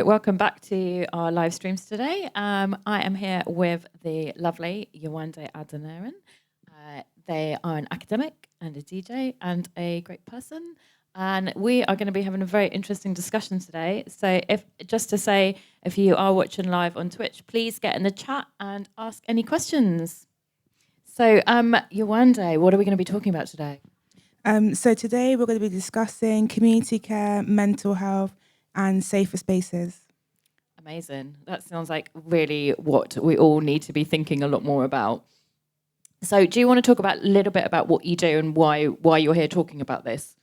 welcome back to our live streams today. I am here with the lovely Yewande Adeniran. They are an academic and a DJ and a great person. And we are going to be having a very interesting discussion today. So if you are watching live on Twitch, please get in the chat and ask any questions. So Yewande, what are we going to be talking about today? So today we're going to be discussing community care, mental health, and safer spaces. Amazing. That sounds like really what we all need to be thinking a lot more about. So do you want to talk about a little bit about what you do and why you're here talking about this?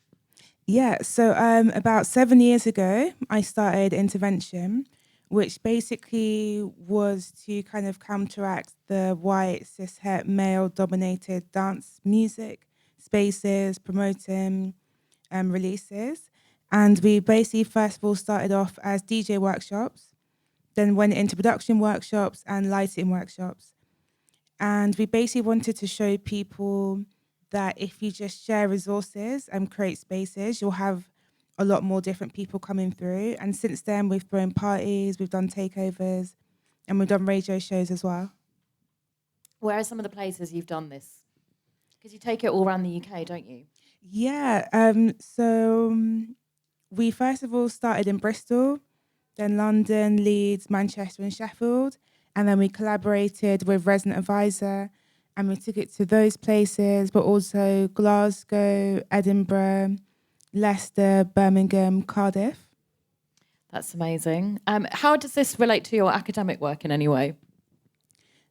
Yeah, so about 7 years ago, I started intervention, which basically was to kind of counteract the white, cishet, male-dominated dance music spaces, promoting releases. And we basically first of all started off as DJ workshops, then went into production workshops and lighting workshops. And we basically wanted to show people that if you just share resources and create spaces, you'll have a lot more different people coming through. And since then, we've thrown parties, we've done takeovers, and we've done radio shows as well. Where are some of the places you've done this? Because you take it all around the UK, don't you? Yeah, so we first of all started in Bristol, then London, Leeds, Manchester and Sheffield. And then we collaborated with Resident Advisor and we took it to those places, but also Glasgow, Edinburgh, Leicester, Birmingham, Cardiff. That's amazing. How does this relate to your academic work in any way?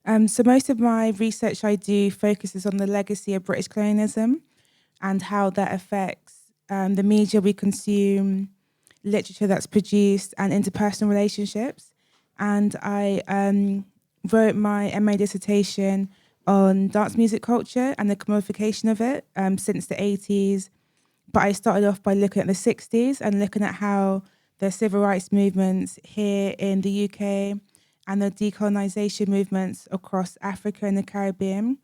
So most of my research I do focuses on the legacy of British colonialism and how that affects the media we consume, literature that's produced, and interpersonal relationships. And I wrote my MA dissertation on dance music culture and the commodification of it since the 80s. But I started off by looking at the 60s and looking at how the civil rights movements here in the UK and the decolonization movements across Africa and the Caribbean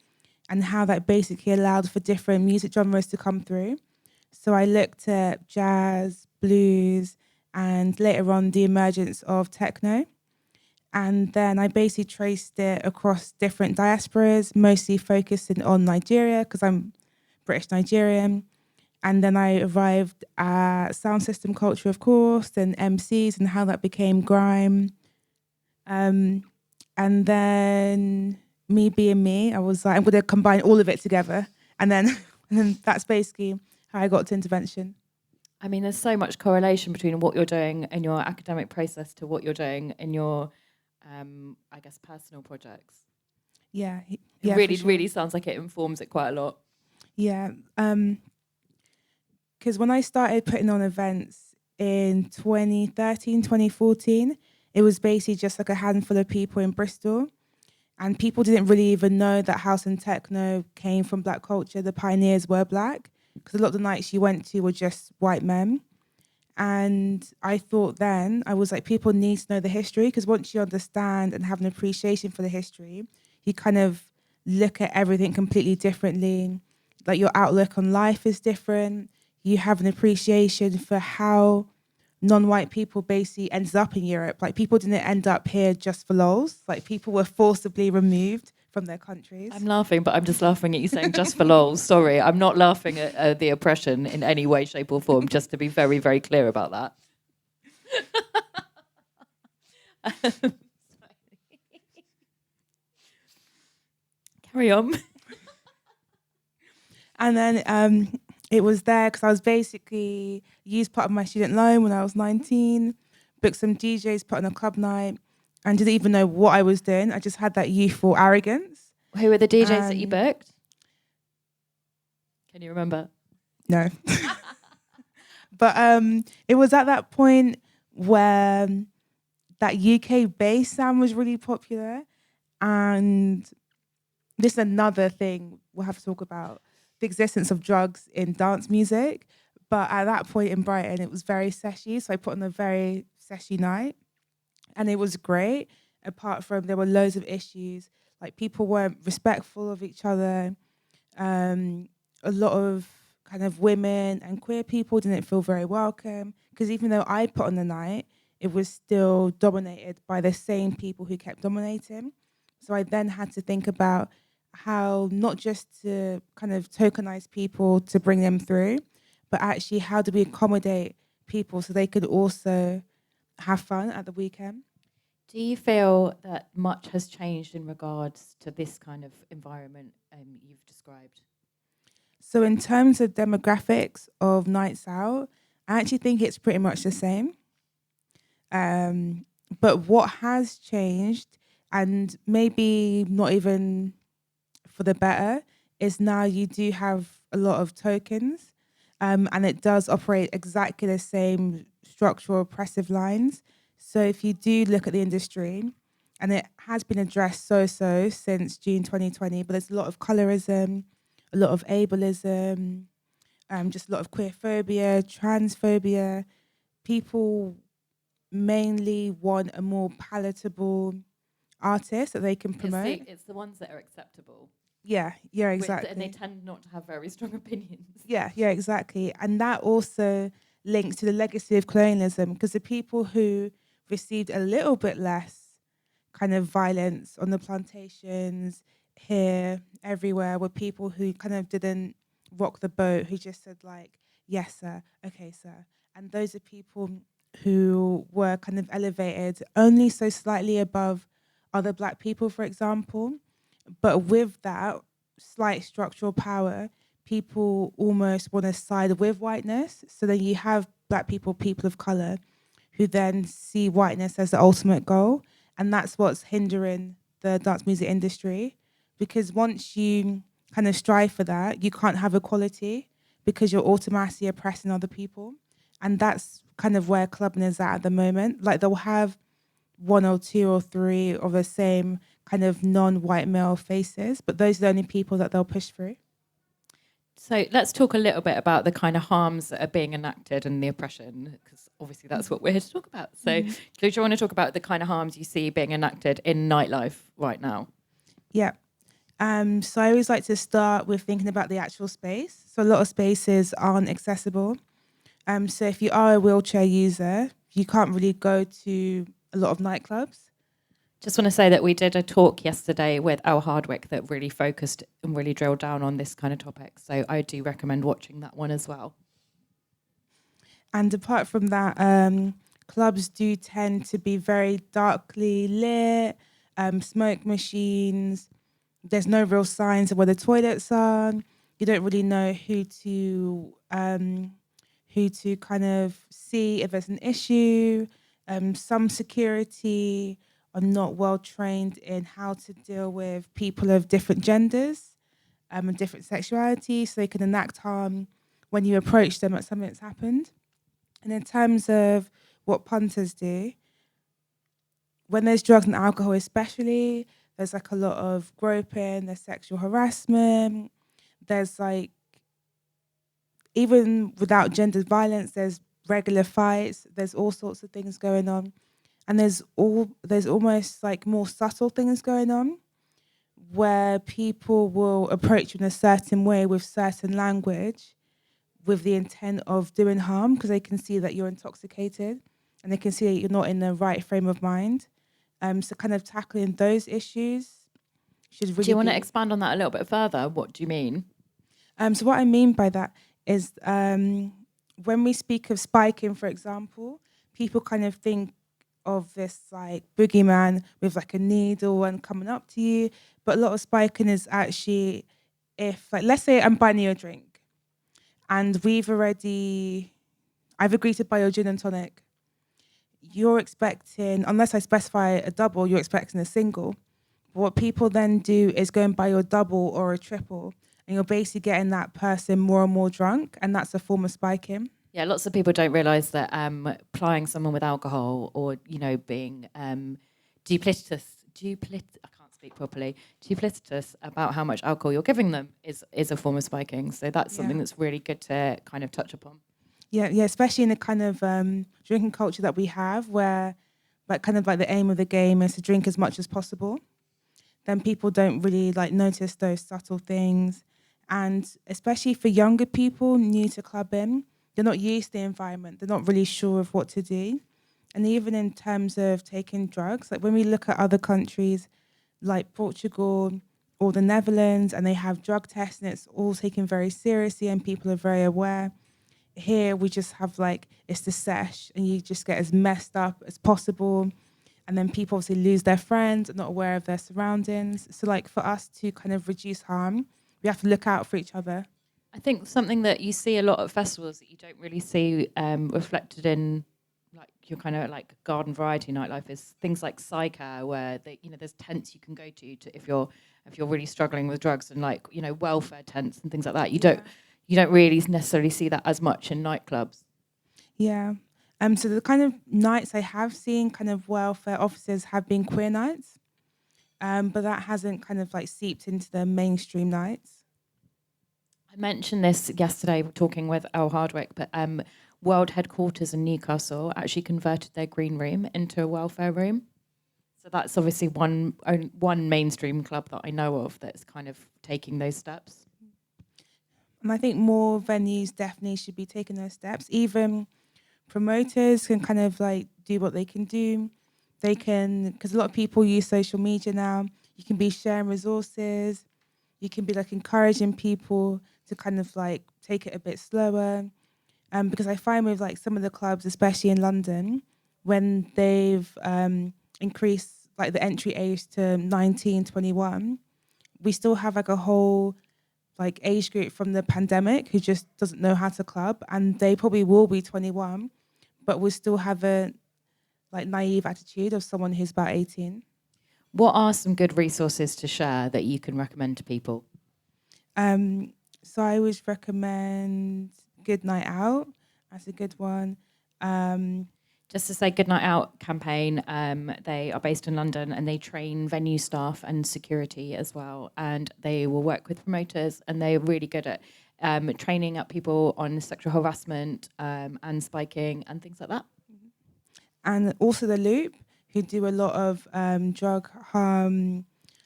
and how that basically allowed for different music genres to come through. So I looked at jazz, blues, and later on the emergence of techno. And then I basically traced it across different diasporas, mostly focusing on Nigeria because I'm British Nigerian. And then I arrived at sound system culture, of course, and MCs and how that became grime. And then me being me, I was like, I'm going to combine all of it together. And then that's basically how I got to intervention. I mean, there's so much correlation between what you're doing in your academic process to what you're doing in your, I guess, personal projects. Yeah. It really sounds like it informs it quite a lot. Yeah. Because when I started putting on events in 2013, 2014, it was basically just like a handful of people in Bristol. And people didn't really even know that house and techno came from Black culture. The pioneers were Black. Because a lot of the nights you went to were just white men. And I thought then, I was like, people need to know the history, because once you understand and have an appreciation for the history, you kind of look at everything completely differently. Like your outlook on life is different. You have an appreciation for how non-white people basically ended up in Europe. Like people didn't end up here just for lols. Like people were forcibly removed from their countries. I'm laughing, but I'm just laughing at you saying just for lols. Sorry, I'm not laughing at the oppression in any way, shape or form, just to be very, very clear about that. Carry on. And then it was there because I was basically used part of my student loan when I was 19, booked some DJs, put on a club night, and didn't even know what I was doing. I just had that youthful arrogance. Who were the DJs that you booked? Can you remember? No. But it was at that point where that UK bass sound was really popular. And this is another thing we'll have to talk about, the existence of drugs in dance music. But at that point in Brighton, it was very seshy. So I put on a very seshy night. And it was great, apart from there were loads of issues. Like people weren't respectful of each other. A lot of kind of women and queer people didn't feel very welcome. Because even though I put on the night, it was still dominated by the same people who kept dominating. So I then had to think about how not just to kind of tokenize people to bring them through, but actually how do we accommodate people so they could also have fun at the weekend. Do you feel that much has changed in regards to this kind of environment you've described? So in terms of demographics of nights out, I actually think it's pretty much the same. But what has changed, and maybe not even for the better, is now you do have a lot of tokens, and it does operate exactly the same structural oppressive lines. So if you do look at the industry, and it has been addressed since June 2020, but there's a lot of colorism, a lot of ableism, just a lot of queerphobia, transphobia. People mainly want a more palatable artist that they can promote. It's the ones that are acceptable. Yeah, exactly. And they tend not to have very strong opinions. Yeah, exactly. And that also links to the legacy of colonialism, because the people who received a little bit less kind of violence on the plantations here, everywhere, were people who kind of didn't rock the boat, who just said like, yes, sir, okay, sir. And those are people who were kind of elevated only so slightly above other Black people, for example. But with that slight structural power, people almost want to side with whiteness. So then you have Black people, people of color, who then see whiteness as the ultimate goal. And that's what's hindering the dance music industry. Because once you kind of strive for that, you can't have equality because you're automatically oppressing other people. And that's kind of where clubbing is at the moment. Like they'll have one or two or three of the same kind of non-white male faces, but those are the only people that they'll push through. So let's talk a little bit about the kind of harms that are being enacted and the oppression, because obviously that's what we're here to talk about. So do you want to talk about the kind of harms you see being enacted in nightlife right now? Yeah. So I always like to start with thinking about the actual space. So a lot of spaces aren't accessible. So if you are a wheelchair user, you can't really go to a lot of nightclubs. Just want to say that we did a talk yesterday with Al Hardwick that really focused and really drilled down on this kind of topic. So I do recommend watching that one as well. And apart from that, clubs do tend to be very darkly lit, smoke machines. There's no real signs of where the toilets are. You don't really know who to kind of see if there's an issue. Some security are not well trained in how to deal with people of different genders and different sexuality, so they can enact harm when you approach them at something that's happened. And in terms of what punters do, when there's drugs and alcohol especially, there's like a lot of groping, there's sexual harassment, there's like, even without gendered violence, there's regular fights, there's all sorts of things going on. And there's almost like more subtle things going on where people will approach you in a certain way with certain language with the intent of doing harm, because they can see that you're intoxicated and they can see that you're not in the right frame of mind. So kind of tackling those issues should really. Do you want to expand on that a little bit further? What do you mean? So what I mean by that is when we speak of spiking, for example, people kind of think of this like boogeyman with like a needle and coming up to you. But a lot of spiking is actually, if like, let's say I'm buying you a drink and I've agreed to buy your gin and tonic. You're expecting, unless I specify a double, you're expecting a single. But what people then do is go and buy your double or a triple, and you're basically getting that person more and more drunk, and that's a form of spiking. Yeah, lots of people don't realise that plying someone with alcohol or, being duplicitous about how much alcohol you're giving them is a form of spiking. So that's something that's really good to kind of touch upon. Yeah, especially in the kind of drinking culture that we have, where like kind of like the aim of the game is to drink as much as possible. Then people don't really like notice those subtle things. And especially for younger people new to clubbing, they're not used to the environment. They're not really sure of what to do. And even in terms of taking drugs, like when we look at other countries like Portugal or the Netherlands, and they have drug tests and it's all taken very seriously and people are very aware. Here we just have like, it's the sesh and you just get as messed up as possible. And then people obviously lose their friends, not aware of their surroundings. So like for us to kind of reduce harm, we have to look out for each other. I think something that you see a lot at festivals that you don't really see reflected in like your kind of like garden variety nightlife is things like psycare, where there's tents you can go to if you're really struggling with drugs, and like welfare tents and things like that. You don't really necessarily see that as much in nightclubs. Yeah. So the kind of nights I have seen kind of welfare officers have been queer nights, but that hasn't kind of like seeped into the mainstream nights. I mentioned this yesterday talking with El Hardwick, but World Headquarters in Newcastle actually converted their green room into a welfare room. So that's obviously one mainstream club that I know of that's kind of taking those steps. And I think more venues definitely should be taking those steps. Even promoters can kind of like do what they can do. They can, because a lot of people use social media now. You can be sharing resources. You can be like encouraging people to kind of like take it a bit slower. Because I find with like some of the clubs, especially in London, when they've increased like the entry age to 19, 21, we still have like a whole like age group from the pandemic who just doesn't know how to club, and they probably will be 21, but will still have a like naive attitude of someone who's about 18. What are some good resources to share that you can recommend to people? So I always recommend Good Night Out. That's a good one. Just to say, Good Night Out campaign, they are based in London and they train venue staff and security as well. And they will work with promoters, and they're really good at training up people on sexual harassment and spiking and things like that. And also The Loop, who do a lot of drug harm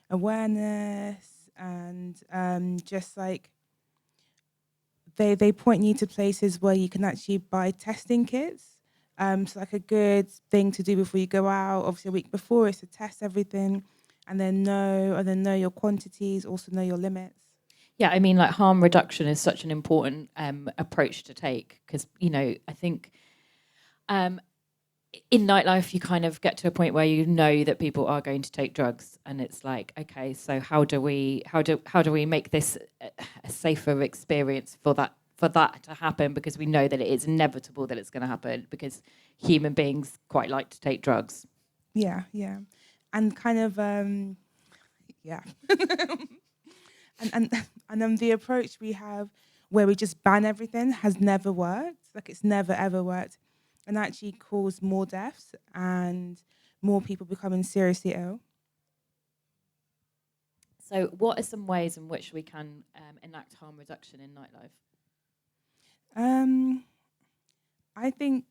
awareness, and just like they point you to places where you can actually buy testing kits. So like a good thing to do before you go out, obviously a week before, is to test everything and then know your quantities, also know your limits. Yeah, I mean, like harm reduction is such an important approach to take because, I think in nightlife, you kind of get to a point where you know that people are going to take drugs, and it's like, okay, so how do we make this a safer experience for that to happen? Because we know that it is inevitable that it's going to happen because human beings quite like to take drugs. Yeah, and kind of yeah, and the approach we have where we just ban everything has never worked. Like it's never ever worked, and actually caused more deaths and more people becoming seriously ill. So, what are some ways in which we can enact harm reduction in nightlife? I think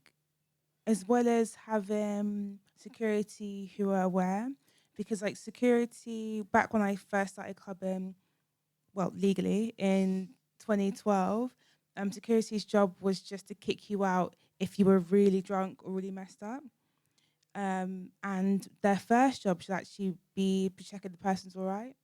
as well as having security who are aware, because like security back when I first started clubbing, well, legally in 2012, security's job was just to kick you out if you were really drunk or really messed up. And their first job should actually be to check if the person's all right,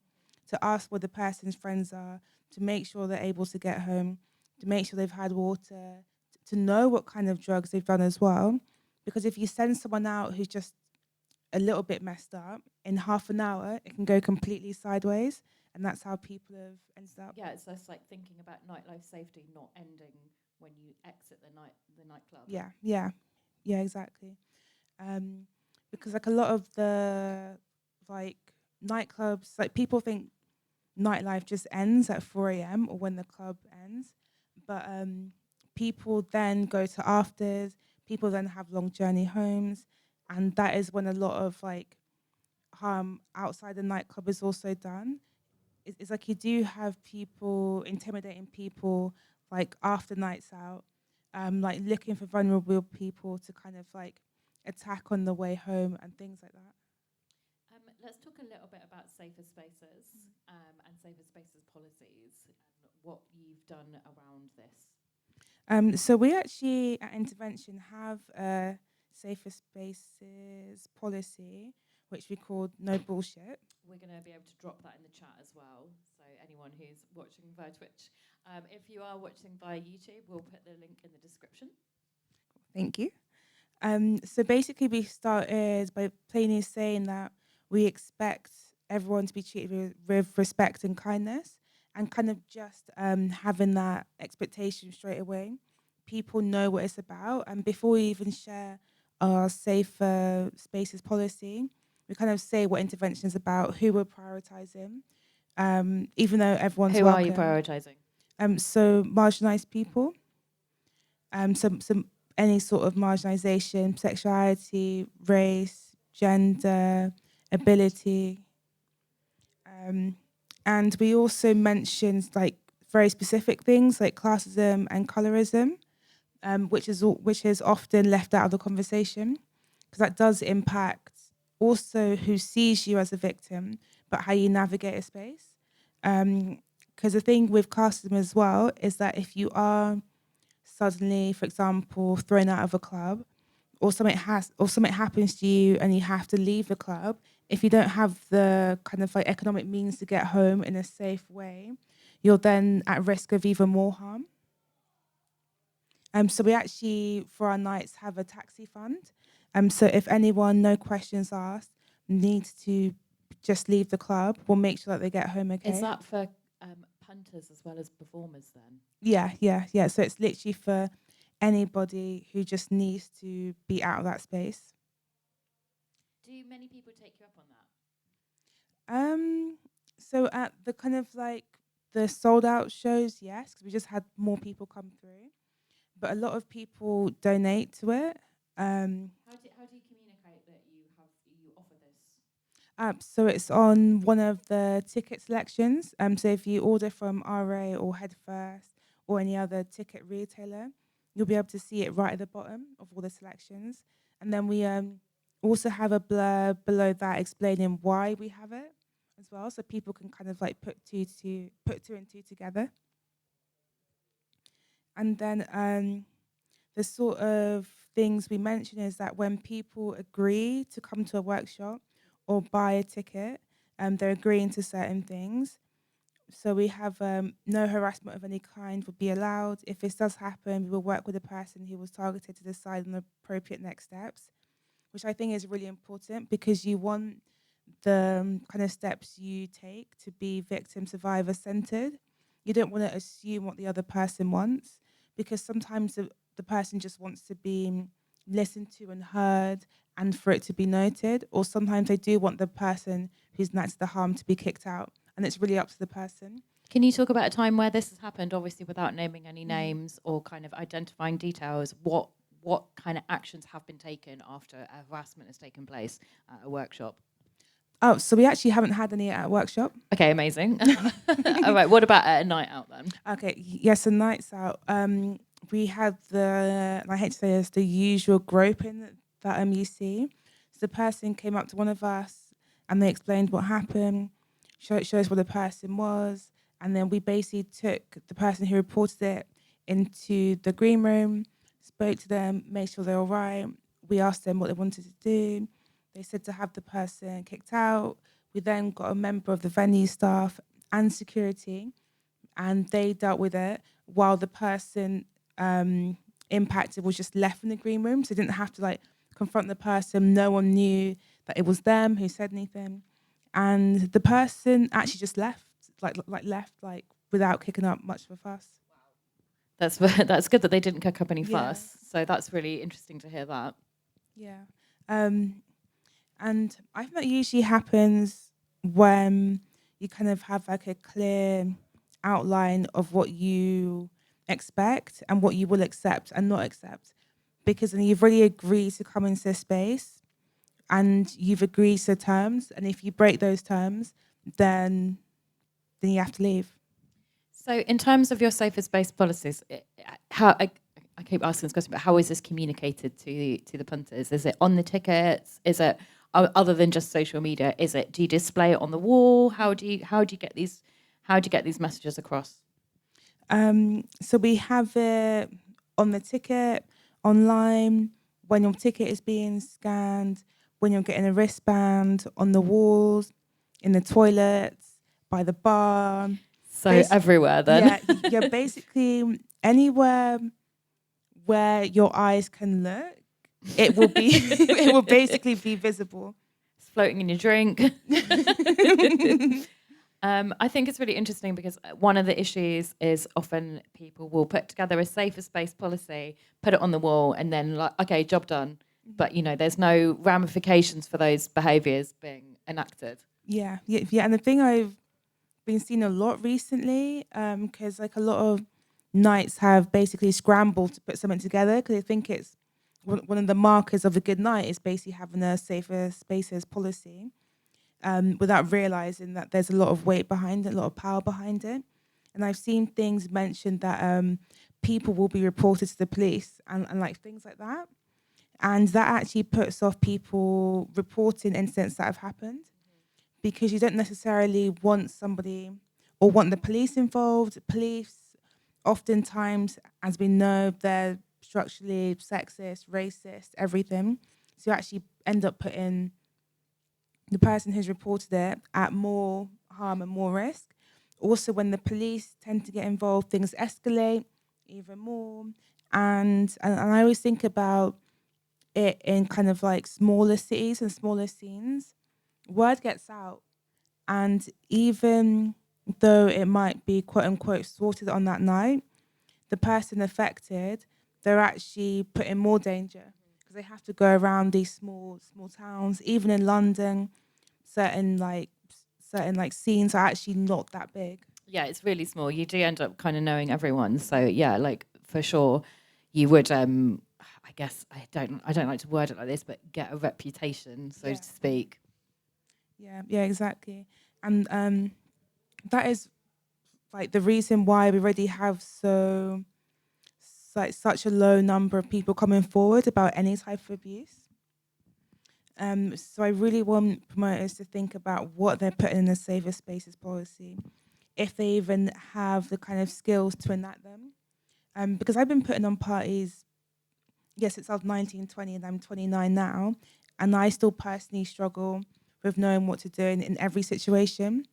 to ask what the person's friends are, to make sure they're able to get home, to make sure they've had water, to know what kind of drugs they've done as well. Because if you send someone out who's just a little bit messed up, in half an hour, it can go completely sideways. And that's how people have ended up. Yeah, it's just like thinking about nightlife safety not ending when you exit the nightclub. Yeah, exactly. Because like a lot of the like nightclubs, like people think nightlife just ends at 4 a.m. or when the club ends, but people then go to afters. People then have long journey homes, and that is when a lot of like harm outside the nightclub is also done. It's like you do have people intimidating people like after nights out, like looking for vulnerable people to kind of like attack on the way home and things like that. Let's talk a little bit about safer spaces and safer spaces policies and what you've done around this. So we actually at Intervention have a safer spaces policy, which we called No Bullshit. We're going to be able to drop that in the chat as well. So anyone who's watching via Twitch, if you are watching via YouTube, we'll put the link in the description. Thank you. So basically, we started by plainly saying that we expect everyone to be treated with respect and kindness, and kind of just having that expectation straight away. People know what it's about, and before we even share our safer spaces policy, we kind of say what intervention is about, who we're prioritizing, even though everyone's Who welcome. are you prioritizing? So marginalized people, some any sort of marginalization, sexuality, race, gender, ability. And we also mentioned like very specific things like classism and colorism, which is often left out of the conversation, because that does impact also who sees you as a victim, but how you navigate a space. Because the thing with classism as well is that if you are suddenly, for example, thrown out of a club, or something happens to you and you have to leave the club, if you don't have the kind of like economic means to get home in a safe way, you're then at risk of even more harm. So we actually, for our nights, have a taxi fund. So if anyone, no questions asked, needs to just leave the club, we'll make sure that they get home okay. Is that for punters as well as performers then? Yeah. So it's literally for anybody who just needs to be out of that space. Do many people take you up on that? So at the kind of like the sold out shows, yes, because we just had more people come through, but a lot of people donate to it. How do you communicate that you offer this? So it's on one of the ticket selections. So if you order from RA or Head First or any other ticket retailer, you'll be able to see it right at the bottom of all the selections. And then we also have a blurb below that explaining why we have it as well, so people can kind of like put two and two together. And then the sort of things we mention is that when people agree to come to a workshop or buy a ticket, they're agreeing to certain things. So we have no harassment of any kind would be allowed. If this does happen, we will work with the person who was targeted to decide on the appropriate next steps, which I think is really important, because you want the kind of steps you take to be victim survivor centered. You don't want to assume what the other person wants, because sometimes the person just wants to be listened to and heard and for it to be noted, or sometimes they do want the person who's next to the harm to be kicked out, and it's really up to the person. Can you talk about a time where this has happened, obviously without naming any names or kind of identifying details? What kind of actions have been taken after harassment has taken place at a workshop? Oh, so we actually haven't had any at a workshop. Okay, amazing. All right, what about at a night out then? Okay, yes, a nights out. We had I hate to say this, the usual groping that you see. So the person came up to one of us and they explained what happened, showed us what the person was, and then we basically took the person who reported it into the green room, spoke to them, made sure they're all right. We asked them what they wanted to do. They said to have the person kicked out. We then got a member of the venue staff and security, and they dealt with it while the person impacted was just left in the green room. So they didn't have to like confront the person. No one knew that it was them who said anything. And the person actually just left without kicking up much of a fuss. That's good that they didn't kick up any Yeah. fuss. So that's really interesting to hear that. Yeah. And I think that usually happens when you kind of have like a clear outline of what you expect and what you will accept and not accept. Because then you've already agreed to come into this space and you've agreed to terms. And if you break those terms, then you have to leave. So in terms of your safer space policies, how I keep asking this question, but how is this communicated to the punters? Is it on the tickets? Is it other than just social media? Do you display it on the wall? How do you get these messages across? So we have it on the ticket, online. when your ticket is being scanned, when you're getting a wristband on the walls, in the toilets, by the bar. So everywhere then. Yeah, basically anywhere where your eyes can look, it will be it will basically be visible. It's floating in your drink. I think it's really interesting because one of the issues is often people will put together a safer space policy, put it on the wall, and then like, okay, job done. But there's no ramifications for those behaviours being enacted. Yeah. And the thing I've been seeing a lot recently, because like a lot of nights have basically scrambled to put something together because they think it's one of the markers of a good night is basically having a safer spaces policy, without realizing that there's a lot of weight behind it, a lot of power behind it. And I've seen things mentioned that people will be reported to the police and like things like that. And that actually puts off people reporting incidents that have happened because you don't necessarily want somebody or want the police involved. Police, oftentimes, as we know, they're structurally sexist, racist, everything. So you actually end up putting the person who's reported it at more harm and more risk. Also, when the police tend to get involved, things escalate even more. And I always think about it in kind of like smaller cities and smaller scenes. Word gets out, and even though it might be quote unquote sorted on that night, the person affected, they're actually put in more danger because they have to go around these small towns. Even in London, certain scenes are actually not that big. Yeah, it's really small. You do end up kind of knowing everyone. So yeah, like for sure, you would. I guess I don't like to word it like this, but get a reputation, so to speak. Yeah, exactly. And that is like the reason why we already have such a low number of people coming forward about any type of abuse. So I really want promoters to think about what they're putting in the safer spaces policy, if they even have the kind of skills to enact them. Because I've been putting on parties, since I was 19, 20, and I'm 29 now, and I still personally struggle with knowing what to do in every situation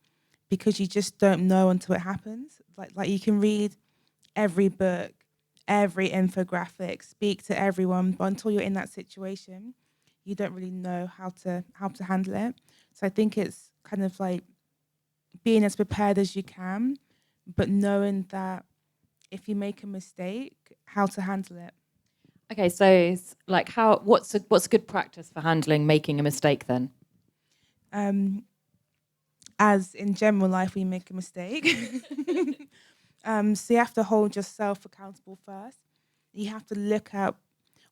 because you just don't know until it happens. Like you can read every book, every infographic, speak to everyone, but until you're in that situation, you don't really know how to handle it. So I think it's kind of like being as prepared as you can, but knowing that if you make a mistake, how to handle it. Okay, so it's like what's a good practice for handling making a mistake then? As in general life, we make a mistake. So you have to hold yourself accountable first. You have to look at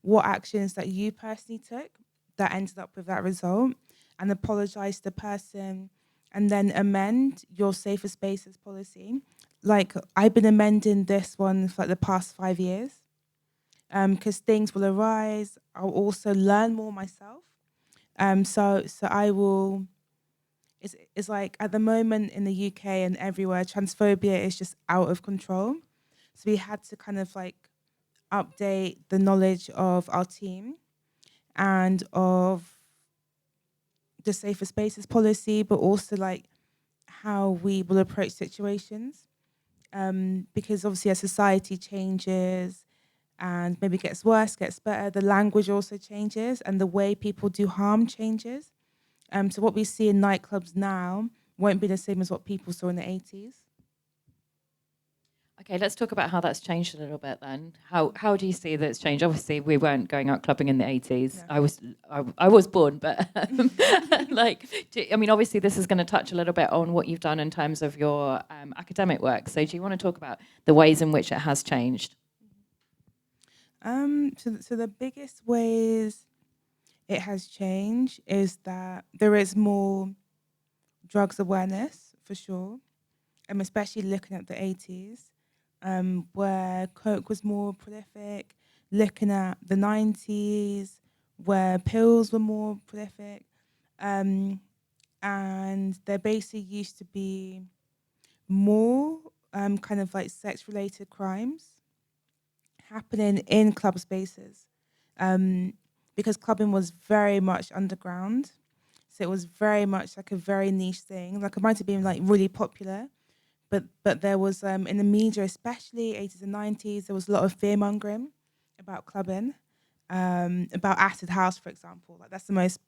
what actions that you personally took that ended up with that result and apologize to the person and then amend your safer spaces policy. Like I've been amending this one for like the past 5 years because things will arise. I'll also learn more myself. So I will. It's like at the moment in the UK and everywhere, transphobia is just out of control. So we had to kind of like update the knowledge of our team and of the safer spaces policy, but also like how we will approach situations. Because obviously as society changes and maybe gets worse, gets better, the language also changes and the way people do harm changes. So what we see in nightclubs now won't be the same as what people saw in the 80s. Okay, let's talk about how that's changed a little bit then. How do you see that it's changed? Obviously, we weren't going out clubbing in the 80s. Yeah. I was born, but obviously this is going to touch a little bit on what you've done in terms of your academic work. So do you want to talk about the ways in which it has changed? So the biggest ways it has changed is that there is more drugs awareness for sure, especially looking at the 80s, where coke was more prolific, looking at the 90s, where pills were more prolific, and there basically used to be more kind of like sex-related crimes happening in club spaces. because clubbing was very much underground. So it was very much like a very niche thing. Like it might have been like really popular, but there was in the media, especially 80s and 90s, there was a lot of fear mongering about clubbing, about acid house, for example. Like that's the most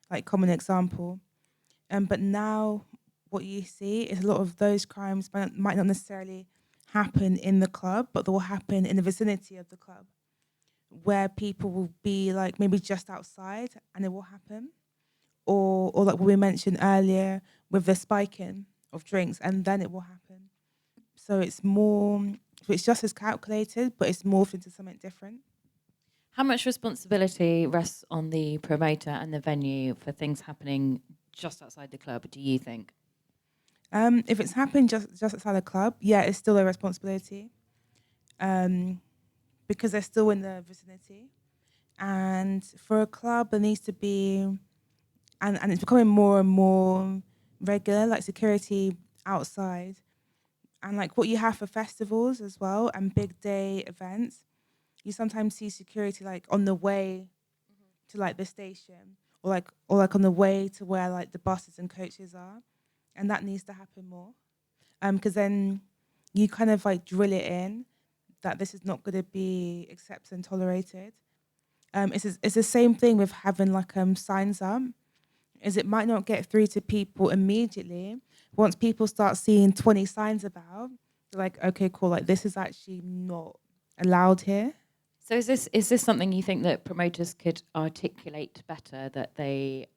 like common example. But now what you see is a lot of those crimes might not necessarily happen in the club, but they will happen in the vicinity of the club, where people will be like maybe just outside and it will happen. Or like what we mentioned earlier with the spiking of drinks, and then it will happen. So it's just as calculated, but it's morphed into something different. How much responsibility rests on the promoter and the venue for things happening just outside the club, do you think? If it's happened just outside the club, yeah, it's still a responsibility, because they're still in the vicinity. And for a club, there needs to be, and it's becoming more and more regular, like security outside. And like what you have for festivals as well and big day events, you sometimes see security like on the way to like the station, or like on the way to where like the buses and coaches are, and that needs to happen more. Because then you kind of like drill it in that this is not going to be accepted and tolerated. It's the same thing with having like signs up. Is it might not get through to people immediately. Once people start seeing 20 signs about, they're like, okay, cool, like this is actually not allowed here. So is this something you think that promoters could articulate better, that they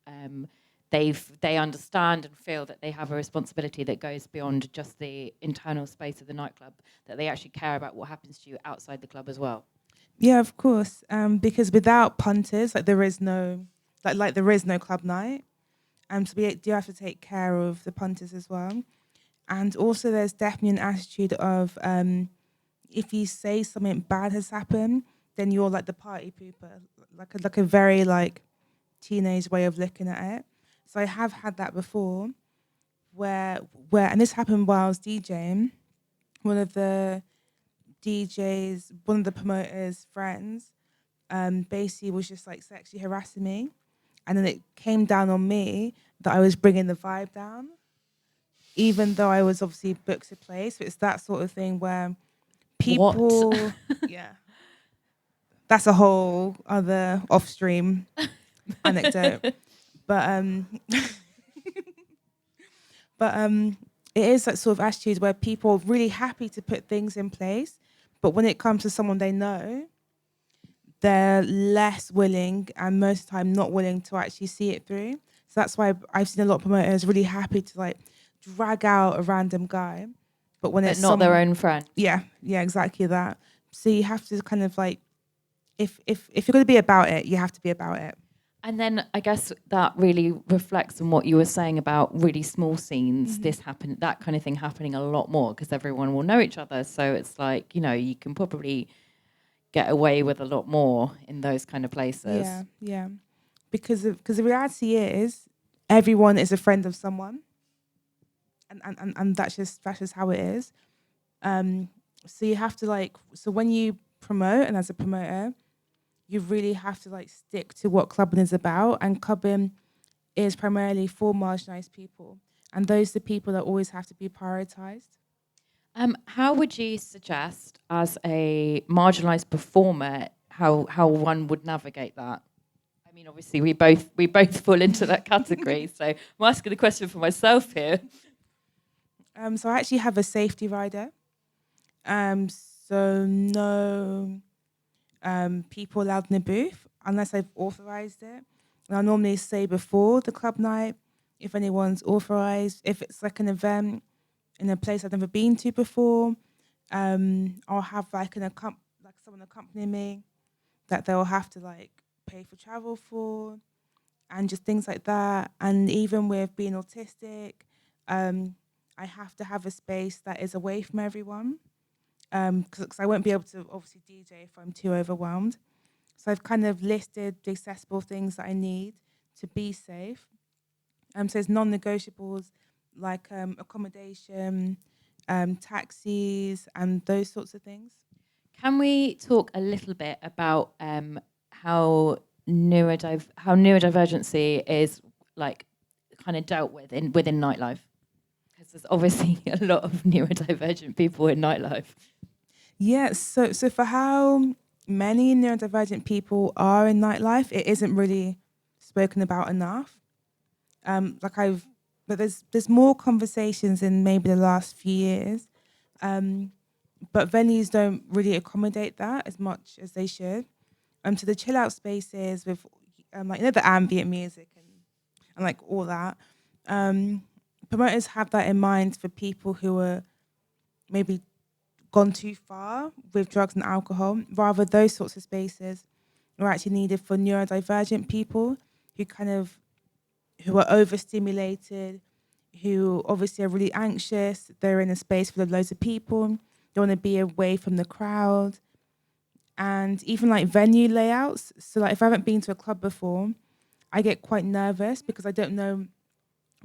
understand and feel that they have a responsibility that goes beyond just the internal space of the nightclub, that they actually care about what happens to you outside the club as well? Yeah, of course. Because without punters, like there is no, like there is no club night. So we do have to take care of the punters as well. And also, there's definitely an attitude of if you say something bad has happened, then you're like the party pooper, like a very like teenage way of looking at it. So I have had that before, where and this happened while I was DJing. One of the DJs, one of the promoters' friends, basically was just like sexually harassing me, and then it came down on me that I was bringing the vibe down, even though I was obviously booked to play. So it's that sort of thing where people, What? yeah, that's a whole other off-stream anecdote. But it is that sort of attitude where people are really happy to put things in place, but when it comes to someone they know, they're less willing and most of the time not willing to actually see it through. So that's why I've seen a lot of promoters really happy to like drag out a random guy, but when it's not their own friend. yeah, exactly that. So you have to kind of like, if you're going to be about it, you have to be about it. And then I guess that really reflects on what you were saying about really small scenes. That kind of thing happening a lot more because everyone will know each other. So it's like, you can probably get away with a lot more in those kind of places. Yeah. Because the reality is everyone is a friend of someone. And that's just how it is. So you have to so when you promote and as a promoter, you really have to stick to what clubbing is about, and clubbing is primarily for marginalised people, and those are the people that always have to be prioritised. How would you suggest, as a marginalised performer, how one would navigate that? I mean, obviously we both fall into that category, so I'm asking the question for myself here. So I actually have a safety rider. So no people allowed in the booth unless I've authorised it. And I normally say before the club night, if anyone's authorised, if it's like an event in a place I've never been to before, I'll have someone accompany me that they'll have to pay for travel for, and just things like that. And even with being autistic, I have to have a space that is away from everyone, because I won't be able to obviously DJ if I'm too overwhelmed. So I've kind of listed the accessible things that I need to be safe. So there's non-negotiables like accommodation, taxis, and those sorts of things. Can we talk a little bit about how how neurodivergency is like kind of dealt with within nightlife? Because there's obviously a lot of neurodivergent people in nightlife. Yeah, so for how many neurodivergent people are in nightlife, it isn't really spoken about enough. Like but there's more conversations in maybe the last few years, but venues don't really accommodate that as much as they should. So the chill out spaces with like the ambient music and like all that. Promoters have that in mind for people who are maybe gone too far with drugs and alcohol. Rather, those sorts of spaces are actually needed for neurodivergent people who are overstimulated, who obviously are really anxious. They're in a space full of loads of people. They want to be away from the crowd. And even like venue layouts. So like if I haven't been to a club before, I get quite nervous because I don't know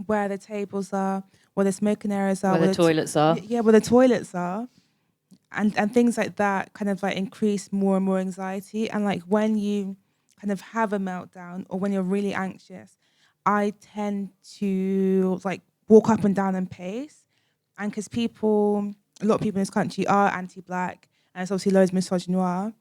where the tables are, where the smoking areas are, where the toilets are. Yeah, where the toilets are. And things like that kind of like increase more and more anxiety. And like when you kind of have a meltdown or when you're really anxious, I tend to like walk up and down and pace. And because a lot of people in this country are anti-black, and it's obviously loads of misogynoir,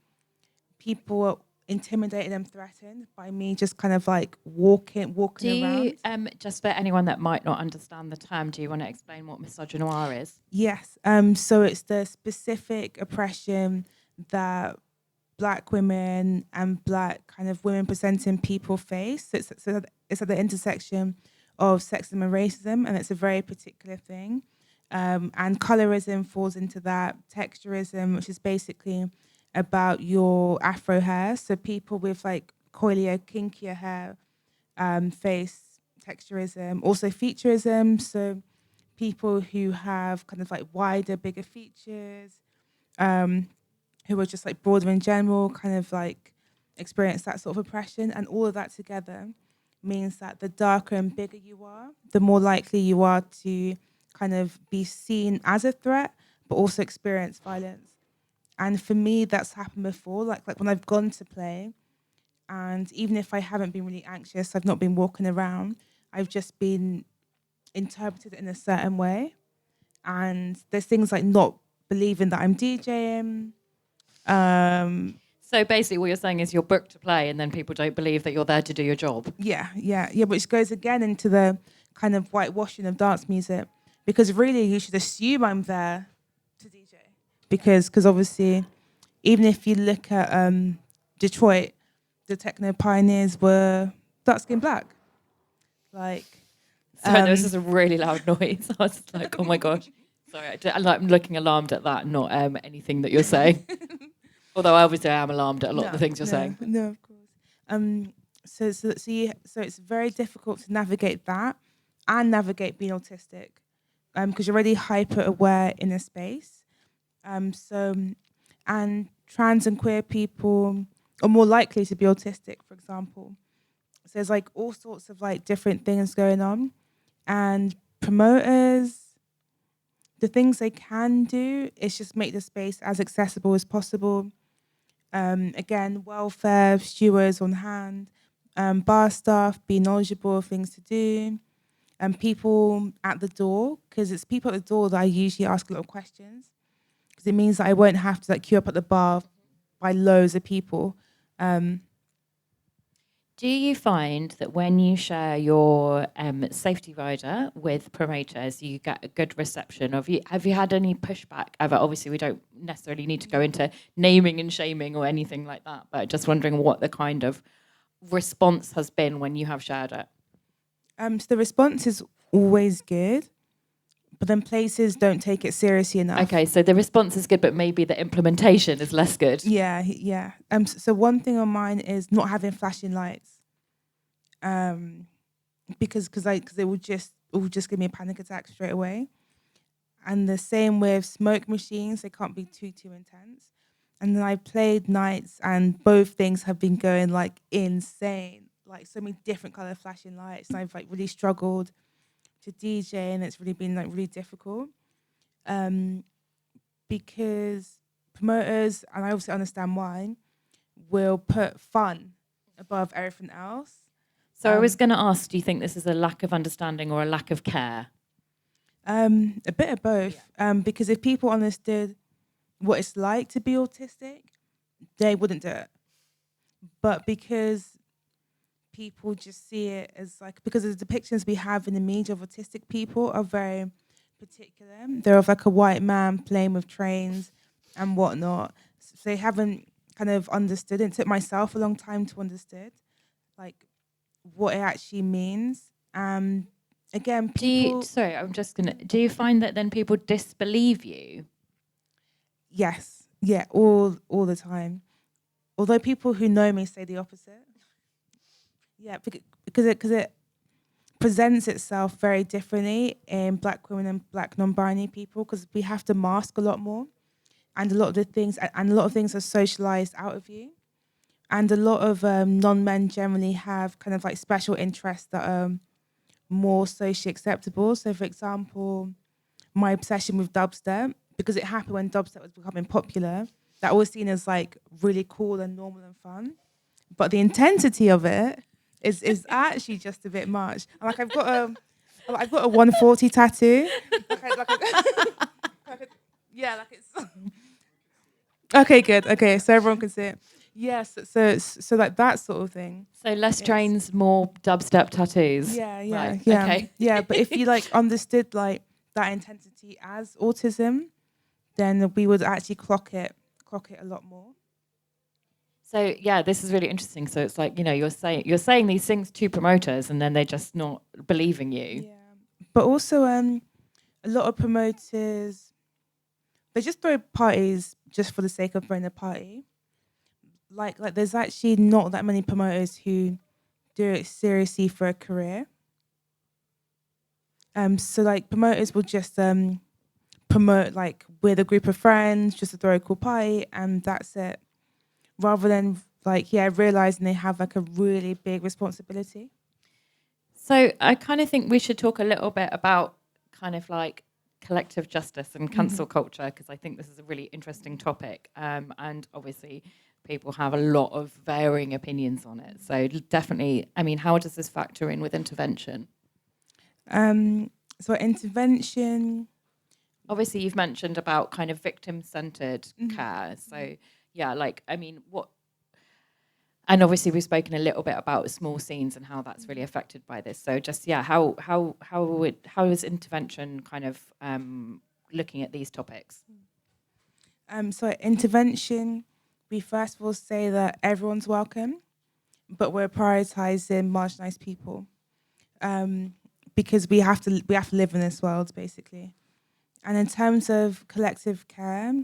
people are intimidated and threatened by me just kind of like walking Do you, around. just for anyone that might not understand the term, do you want to explain what misogynoir is? Yes. So it's the specific oppression that Black women and Black kind of women presenting people face. So it's at the intersection of sexism and racism, and it's a very particular thing. And colorism falls into that. Texturism, which is basically about your Afro hair. So people with like coilier, kinkier hair face texturism. Also featureism. So people who have kind of like wider, bigger features, who are just like broader in general, kind of like experience that sort of oppression. And all of that together means that the darker and bigger you are, the more likely you are to kind of be seen as a threat, but also experience violence. And for me, that's happened before. Like when I've gone to play, and even if I haven't been really anxious, I've not been walking around, I've just been interpreted in a certain way. And there's things like not believing that I'm DJing. So basically what you're saying is you're booked to play and then people don't believe that you're there to do your job. Yeah, which goes again into the kind of whitewashing of dance music, because really you should assume I'm there to DJ. Because obviously, even if you look at Detroit, the techno pioneers were dark-skinned Black. Like, Sorry, there was just a really loud noise. I was just like, oh my gosh. Sorry, I'm looking alarmed at that, not anything that you're saying. Although I obviously am alarmed at a lot of the things you're saying. No, of course. So it's very difficult to navigate that and navigate being autistic, because you're already hyper aware in a space. And trans and queer people are more likely to be autistic, for example. So there's like all sorts of like different things going on, and promoters, the things they can do is just make the space as accessible as possible. Again, welfare, stewards on hand, bar staff, be knowledgeable of things to do, and people at the door, because it's people at the door that I usually ask a lot of questions, because it means that I won't have to like queue up at the bar by loads of people. Do you find that when you share your safety rider with promoters, you get a good reception? Have you had any pushback ever? Obviously, we don't necessarily need to go into naming and shaming or anything like that, but just wondering what the kind of response has been when you have shared it. So the response is always good, but then places don't take it seriously enough. Okay, so the response is good, but maybe the implementation is less good. Yeah. So one thing on mine is not having flashing lights, because it will just give me a panic attack straight away. And the same with smoke machines; they can't be too intense. And then I played nights, and both things have been going like insane, like so many different color flashing lights. And I've like really struggled to DJ, and it's really been like really difficult, because promoters, and I obviously understand why, will put fun above everything else. So I was going to ask, do you think this is a lack of understanding or a lack of care? A bit of both. Because if people understood what it's like to be autistic, they wouldn't do it. But because people just see it as like, because the depictions we have in the media of autistic people are very particular. They're of like a white man playing with trains and whatnot. So they haven't kind of understood it. It took myself a long time to understand like what it actually means. Again, people. Do you find that then people disbelieve you? Yes, yeah, all the time. Although people who know me say the opposite. Yeah, because it presents itself very differently in Black women and Black non-binary people, because we have to mask a lot more, and a lot of things are socialized out of you, and a lot of non-men generally have kind of like special interests that are more socially acceptable. So, for example, my obsession with dubstep, because it happened when dubstep was becoming popular, that was seen as like really cool and normal and fun, but the intensity of it is actually just a bit much. And like I've got a 140 tattoo. Yeah, like it's okay, good. Okay, so everyone can see it. Yes, so like that sort of thing. So less trains, more dubstep tattoos. Yeah, Right, yeah, okay. yeah. But if you like understood like that intensity as autism, then we would actually clock it a lot more. So yeah, this is really interesting. So it's like, you're saying these things to promoters, and then they're just not believing you. Yeah, but also a lot of promoters, they just throw parties just for the sake of throwing a party. Like there's actually not that many promoters who do it seriously for a career. So like promoters will just promote like with a group of friends just to throw a cool party, and that's it. Rather than like realizing they have like a really big responsibility. So I kind of think we should talk a little bit about kind of like collective justice and cancel culture, because I think this is a really interesting topic. And obviously people have a lot of varying opinions on it. So definitely, I mean, how does this factor in with intervention? So intervention. Obviously you've mentioned about kind of victim-centered care. So yeah, like, I mean, and obviously we've spoken a little bit about small scenes and how that's really affected by this. So just, yeah, how is intervention kind of looking at these topics? So intervention, we first will say that everyone's welcome, but we're prioritizing marginalized people, because we have to live in this world basically. And in terms of collective care,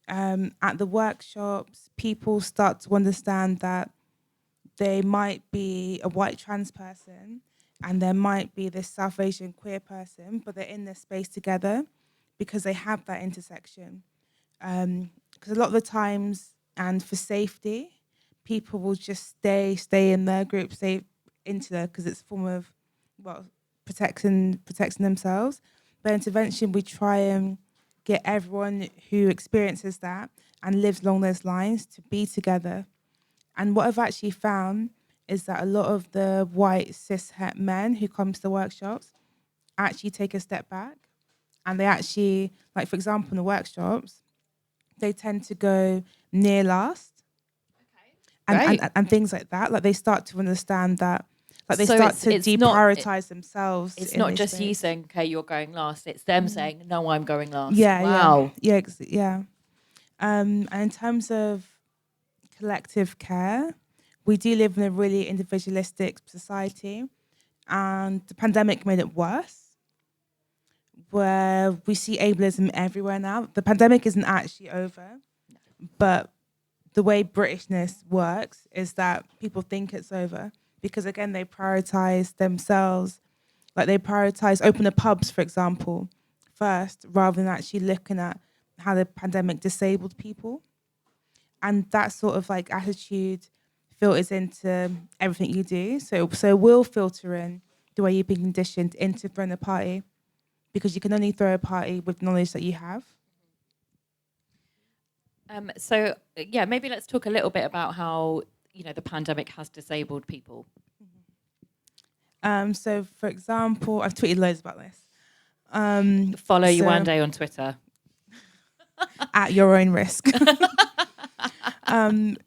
at the workshops, people start to understand that they might be a white trans person and there might be this South Asian queer person, but they're in this space together because they have that intersection. Because a lot of the times, and for safety, people will just stay in their group, stay into there, because it's a form of, protecting themselves. But intervention, we try and get everyone who experiences that and lives along those lines to be together. And what I've actually found is that a lot of the white cis het men who come to the workshops actually take a step back, and they actually, like for example, in the workshops, they tend to go near last, and things like that. Like they start to understand that, like they start to deprioritize themselves. It's not just you saying, okay, you're going last. It's them saying, no, I'm going last. Yeah, wow. Yeah. And in terms of collective care, we do live in a really individualistic society, and the pandemic made it worse, where we see ableism everywhere now. The pandemic isn't actually over, but the way Britishness works is that people think it's over because, again, they prioritize themselves. Like they prioritize open the pubs, for example, first, rather than actually looking at how the pandemic disabled people. And that sort of like attitude filters into everything you do. So we'll filter in the way you've been conditioned into throwing a party, because you can only throw a party with knowledge that you have. So yeah, maybe let's talk a little bit about how, the pandemic has disabled people? So, for example, I've tweeted loads about this. Follow Yewande on Twitter. At your own risk.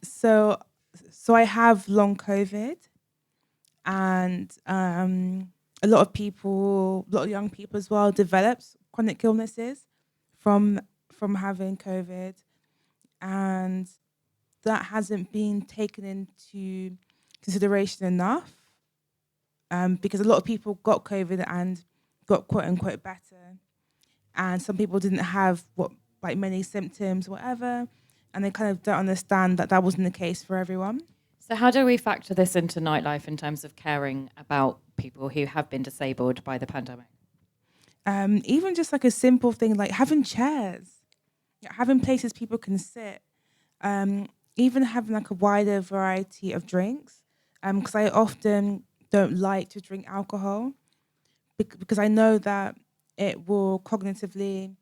So I have long COVID, and a lot of young people as well developed chronic illnesses from having COVID, and that hasn't been taken into consideration enough, because a lot of people got COVID and got quote unquote better, and some people didn't have many symptoms, whatever, and they kind of don't understand that wasn't the case for everyone. So how do we factor this into nightlife in terms of caring about people who have been disabled by the pandemic? Even just like a simple thing like having chairs, having places people can sit, even having like a wider variety of drinks, because I often don't like to drink alcohol because I know that it will cognitively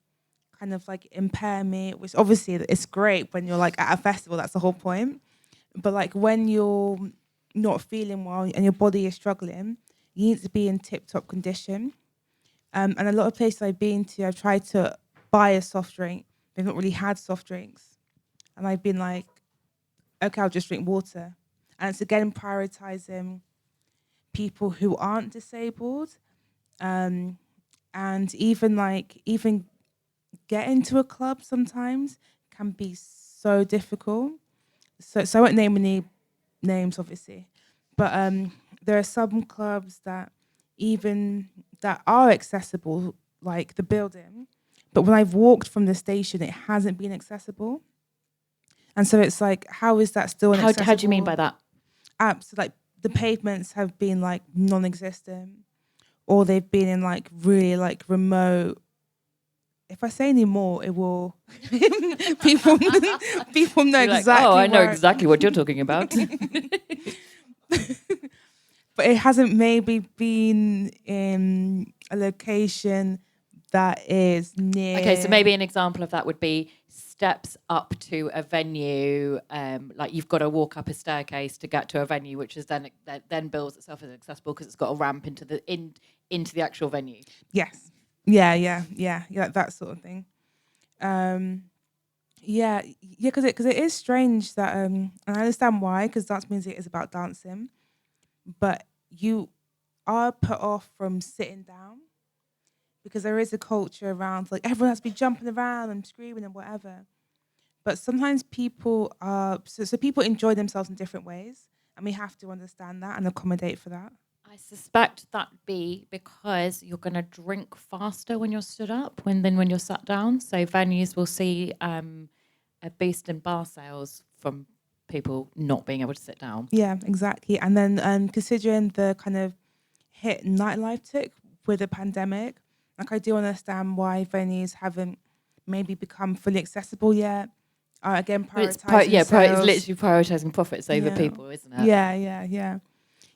kind of like impair me, which obviously it's great when you're like at a festival, that's the whole point. But like when you're not feeling well and your body is struggling, you need to be in tip-top condition. And a lot of places I've been to, I've tried to buy a soft drink. They've not really had soft drinks. And I've been like, okay, I'll just drink water. And it's again prioritizing people who aren't disabled. And even getting to a club sometimes can be so difficult. So I won't name any names, obviously, but there are some clubs that are accessible, like the building, but when I've walked from the station, it hasn't been accessible. And so it's like, how is that still inaccessible? How do you mean by that? So like the pavements have been like non-existent, or they've been in like really like remote. If I say any more, it will people know You're exactly. Like, oh, I know exactly what you're talking about. But it hasn't maybe been in a location that is near. Okay, so maybe an example of that would be steps up to a venue. Like you've got to walk up a staircase to get to a venue, which is then bills itself as accessible because it's got a ramp into the actual venue. Yes. Yeah, that sort of thing. Because it is strange that, and I understand why, because dance music is about dancing, but you are put off from sitting down because there is a culture around like everyone has to be jumping around and screaming and whatever. But sometimes people people enjoy themselves in different ways, and we have to understand that and accommodate for that. I suspect that be because you're going to drink faster when you're stood up than when you're sat down. So venues will see a boost in bar sales from people not being able to sit down. Yeah, exactly. And then considering the kind of hit nightlife took with the pandemic, like I do understand why venues haven't maybe become fully accessible yet. Again, prioritizing it's literally prioritizing profits over people, isn't it? Yeah,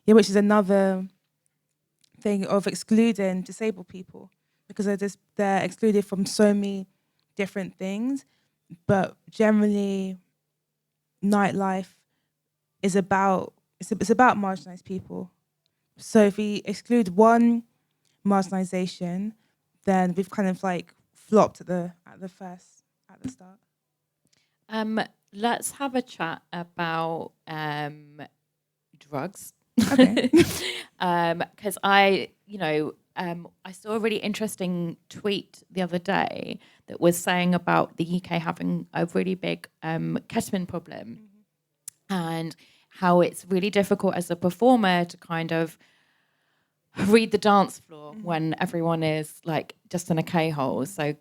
which is another thing of excluding disabled people because they're excluded from so many different things. But generally, nightlife is about marginalized people. So if we exclude one marginalization, then we've kind of like flopped at the start. Let's have a chat about drugs. Okay. Because I saw a really interesting tweet the other day that was saying about the UK having a really big ketamine problem, and how it's really difficult as a performer to kind of read the dance floor when everyone is like just in a K-hole. So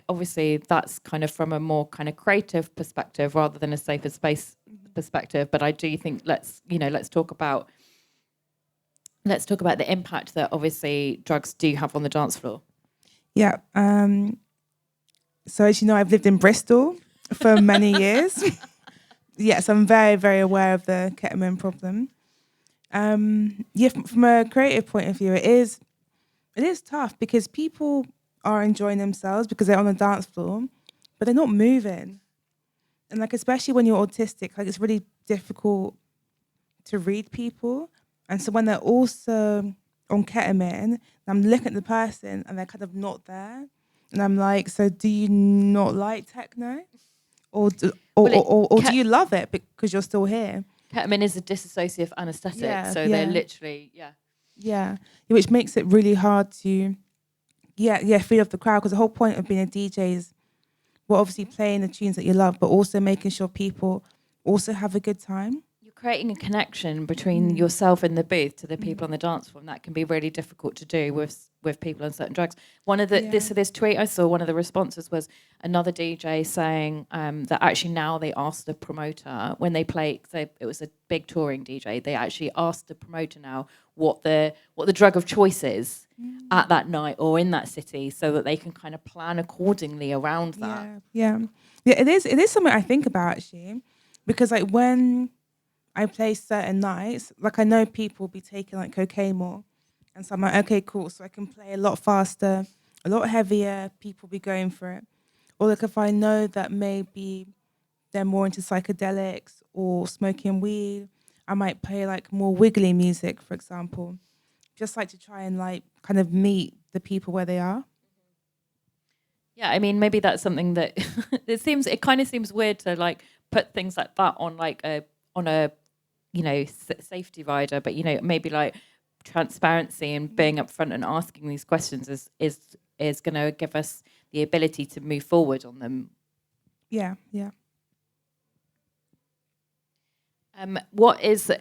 obviously that's kind of from a more kind of creative perspective rather than a safer space perspective. But I do think let's talk about the impact that obviously drugs do have on the dance floor. Yeah. So as you know, I've lived in Bristol for many years. Yes, I'm very, very aware of the ketamine problem. From a creative point of view, it is tough because people are enjoying themselves because they're on the dance floor, but they're not moving. And like, especially when you're autistic, like it's really difficult to read people. And so when they're also on ketamine, I'm looking at the person and they're kind of not there. And I'm like, so do you not like techno? Or do you love it because you're still here? Ketamine is a dissociative anesthetic, so they're literally, Yeah, which makes it really hard to, feed off the crowd, because the whole point of being a DJ is, well, obviously playing the tunes that you love, but also making sure people also have a good time. You're creating a connection between yourself and the booth to the people on the dance floor, and that can be really difficult to do with people on certain drugs. One of the this tweet I saw, one of the responses was another DJ saying that actually now they asked the promoter when they play. It was a big touring DJ. They actually asked the promoter now what the drug of choice is at that night or in that city, so that they can kind of plan accordingly around that. Yeah. It is something I think about, actually, because like when I play certain nights, like I know people will be taking like cocaine more, and so I'm like, okay, cool, so I can play a lot faster, a lot heavier, people be going for it. Or like if I know that maybe they're more into psychedelics or smoking weed, I might play like more wiggly music, for example, just like to try and like kind of meet the people where they are. Yeah, I mean, maybe that's something that it kind of seems weird to like put things like that on like a safety rider, but maybe like transparency and being upfront and asking these questions is going to give us the ability to move forward on them. Yeah. What is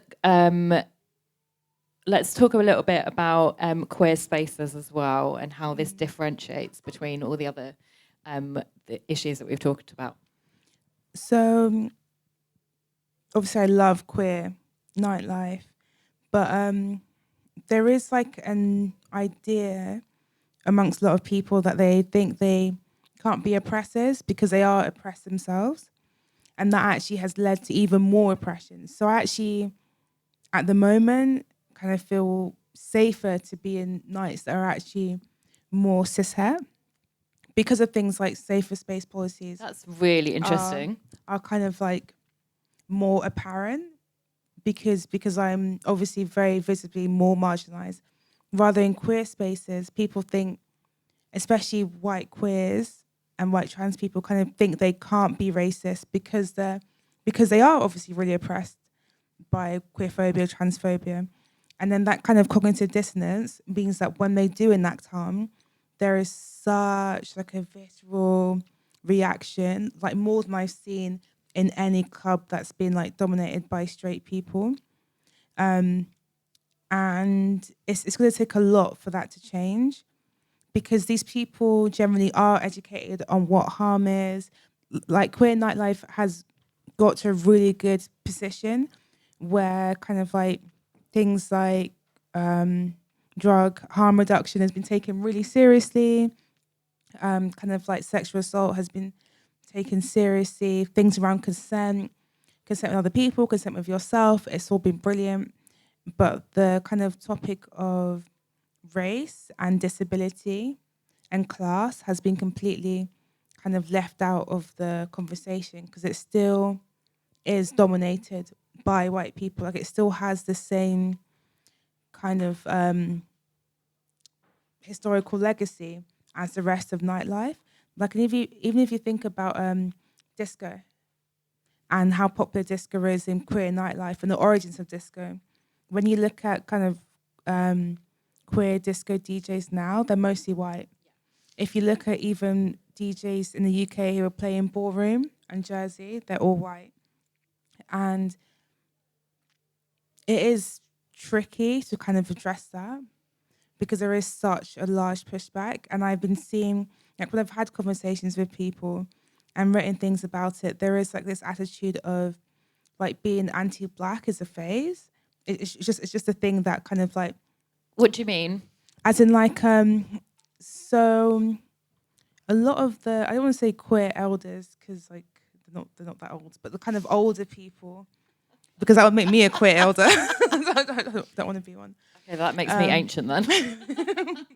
let's talk a little bit about queer spaces as well, and how this differentiates between all the other the issues that we've talked about. So obviously I love queer nightlife, but there is like an idea amongst a lot of people that they think they can't be oppressors because they are oppressed themselves, and that actually has led to even more oppression. So I actually, at the moment, kind of feel safer to be in nights that are actually more cishet because of things like safer space policies. That's really interesting. Are kind of like more apparent because I'm obviously very visibly more marginalized. Rather in queer spaces, people think, especially white queers and white trans people, kind of think they can't be racist because they are obviously really oppressed by queerphobia, transphobia. And then that kind of cognitive dissonance means that when they do enact harm, there is such like a visceral reaction, like more than I've seen in any club that's been like dominated by straight people. And it's going to take a lot for that to change, because these people generally are educated on what harm is. Like queer nightlife has got to a really good position where kind of like things like drug harm reduction has been taken really seriously. Kind of like sexual assault has been taken seriously. Things around consent with other people, consent with yourself, it's all been brilliant. But the kind of topic of race and disability and class has been completely kind of left out of the conversation, because it still is dominated by white people. Like it still has the same kind of historical legacy as the rest of nightlife. Like even if you think about disco and how popular disco is in queer nightlife and the origins of disco, when you look at kind of queer disco DJs now, they're mostly white. If you look at even DJs in the UK who are playing Ballroom and Jersey, they're all white. And it is tricky to kind of address that because there is such a large pushback. And I've been seeing, like when I've had conversations with people and written things about it, there is like this attitude of like being anti-black is a phase. It's just a thing that kind of like. What do you mean? As in like, so a lot of the, I don't want to say queer elders because like they're not that old, but the kind of older people, because that would make me a queer elder. I don't want to be one. Okay, that makes me ancient then.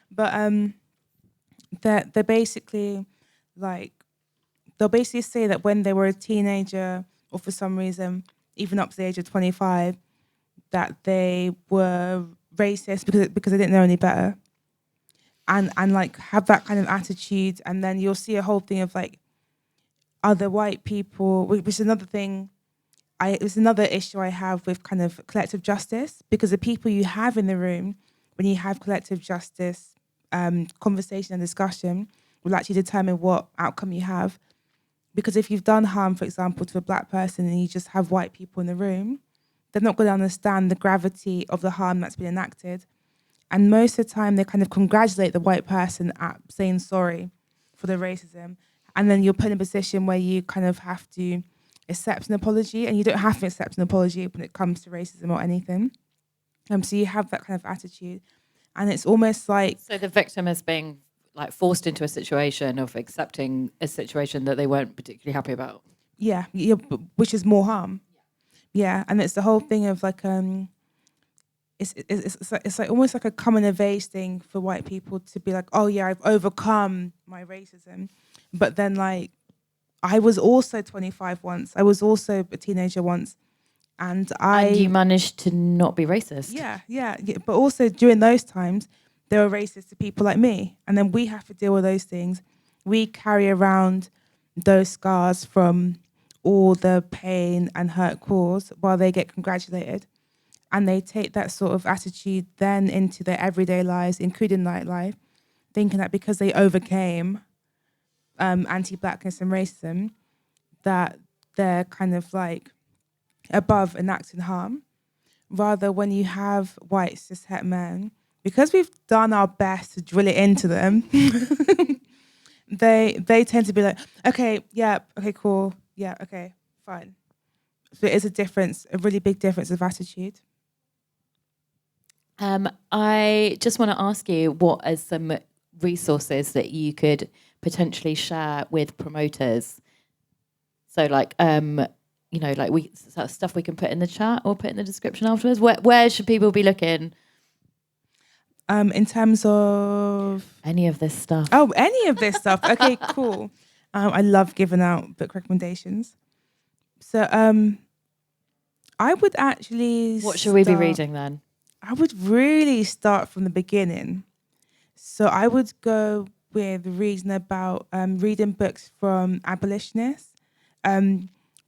But they're basically like, they'll basically say that when they were a teenager or for some reason even up to the age of 25, that they were racist because they didn't know any better, and like have that kind of attitude. And then you'll see a whole thing of like other white people, which is another thing. It's another issue I have with kind of collective justice, because the people you have in the room when you have collective justice conversation and discussion will actually determine what outcome you have. Because if you've done harm, for example, to a black person and you just have white people in the room, they're not going to understand the gravity of the harm that's been enacted. And most of the time, they kind of congratulate the white person at saying sorry for the racism. And then you're put in a position where you kind of have to accept an apology, and you don't have to accept an apology when it comes to racism or anything. So you have that kind of attitude. And it's almost like... So the victim is being like forced into a situation of accepting a situation that they weren't particularly happy about. Yeah, which is more harm. Yeah, and it's the whole thing of like it's like almost like a coming of age thing for white people to be like, oh yeah, I've overcome my racism. But then like I was also 25 once. I was also a teenager once. And you managed to not be racist. Yeah. But also during those times, they were racist to people like me. And then we have to deal with those things. We carry around those scars from all the pain and hurt caused while they get congratulated. And they take that sort of attitude then into their everyday lives, including nightlife, thinking that because they overcame anti-blackness and racism, that they're kind of like above enacting harm. Rather, when you have white cis-het men, because we've done our best to drill it into them, they tend to be like, okay, yeah, okay, cool, yeah, okay, fine. So it is a difference, a really big difference of attitude. I just want to ask you, what are some resources that you could potentially share with promoters? So like, you know, like stuff we can put in the chat or put in the description afterwards. Where should people be looking? In terms of any of this stuff. Oh, any of this stuff. Okay, cool. I love giving out book recommendations. So I would actually What should we be reading then? I would really start from the beginning. So I would go with reading about reading books from abolitionists,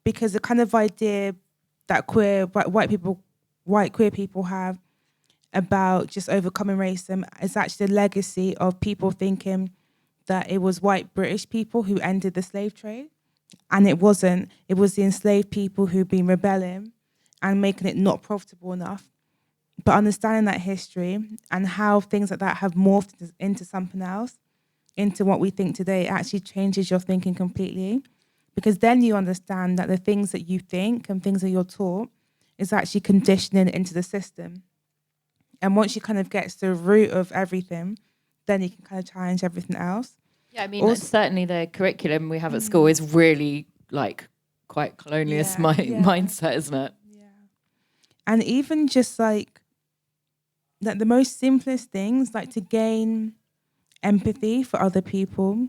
because the kind of idea that white queer people have about just overcoming racism is actually the legacy of people thinking that it was white British people who ended the slave trade. And it wasn't. It was the enslaved people who've been rebelling and making it not profitable enough. But understanding that history and how things like that have morphed into something else, into what we think today, actually changes your thinking completely. Because then you understand that the things that you think and things that you're taught is actually conditioning into the system. And once you kind of get to the root of everything, then you can kind of challenge everything else. Yeah, I mean, also, certainly the curriculum we have at school is really like quite colonialist mindset, isn't it? Yeah. And even just like the most simplest things, like to gain empathy for other people,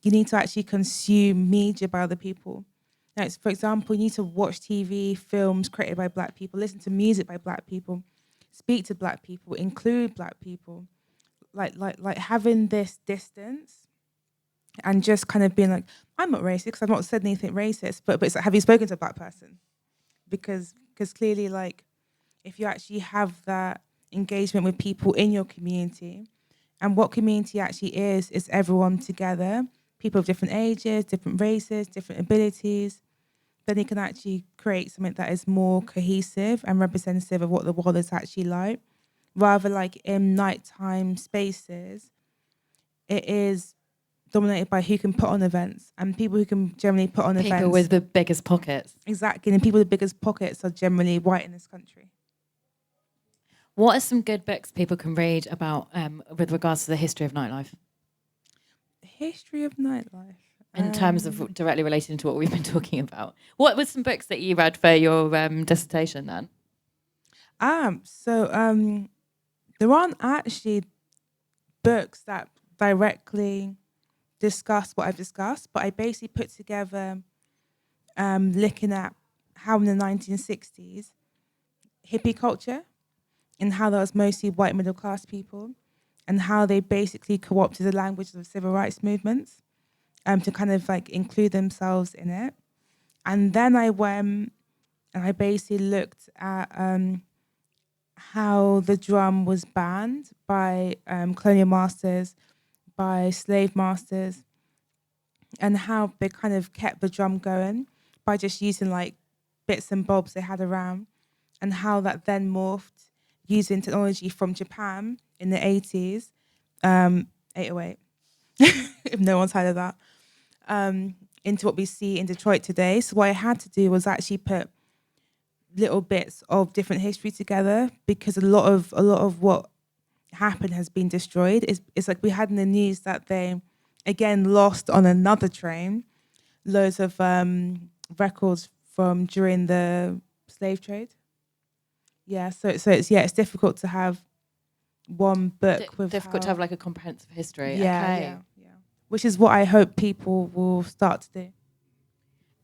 you need to actually consume media by other people. Like, for example, you need to watch TV, films created by Black people, listen to music by Black people, speak to Black people, include Black people. Like having this distance and just kind of being like, I'm not racist because I've not said anything racist, but it's like, have you spoken to a Black person? Because clearly, like, if you actually have that engagement with people in your community, and what community actually is everyone together, people of different ages, different races, different abilities, then you can actually create something that is more cohesive and representative of what the world is actually like. Rather like in nighttime spaces, it is dominated by who can put on events, and people who can generally put on events. People with the biggest pockets. Exactly, and people with the biggest pockets are generally white in this country. What are some good books people can read about with regards to the history of nightlife? History of nightlife. In terms of directly relating to what we've been talking about. What were some books that you read for your dissertation then? There aren't actually books that directly discuss what I've discussed, but I basically put together looking at how in the 1960s, hippie culture, and how that was mostly white middle class people, and how they basically co-opted the language of the civil rights movements to kind of like include themselves in it. And then I went and I basically looked at how the drum was banned by colonial masters, by slave masters, and how they kind of kept the drum going by just using like bits and bobs they had around, and how that then morphed using technology from Japan in the 80s, 808, if no one's heard of that, into what we see in Detroit today. So what I had to do was actually put little bits of different history together, because a lot of what happened has been destroyed. It's like we had in the news that they again lost on another train loads of records from during the slave trade. Yeah, so it's difficult to have one book with difficult to have like a comprehensive history. Yeah, okay. yeah. Which is what I hope people will start to do.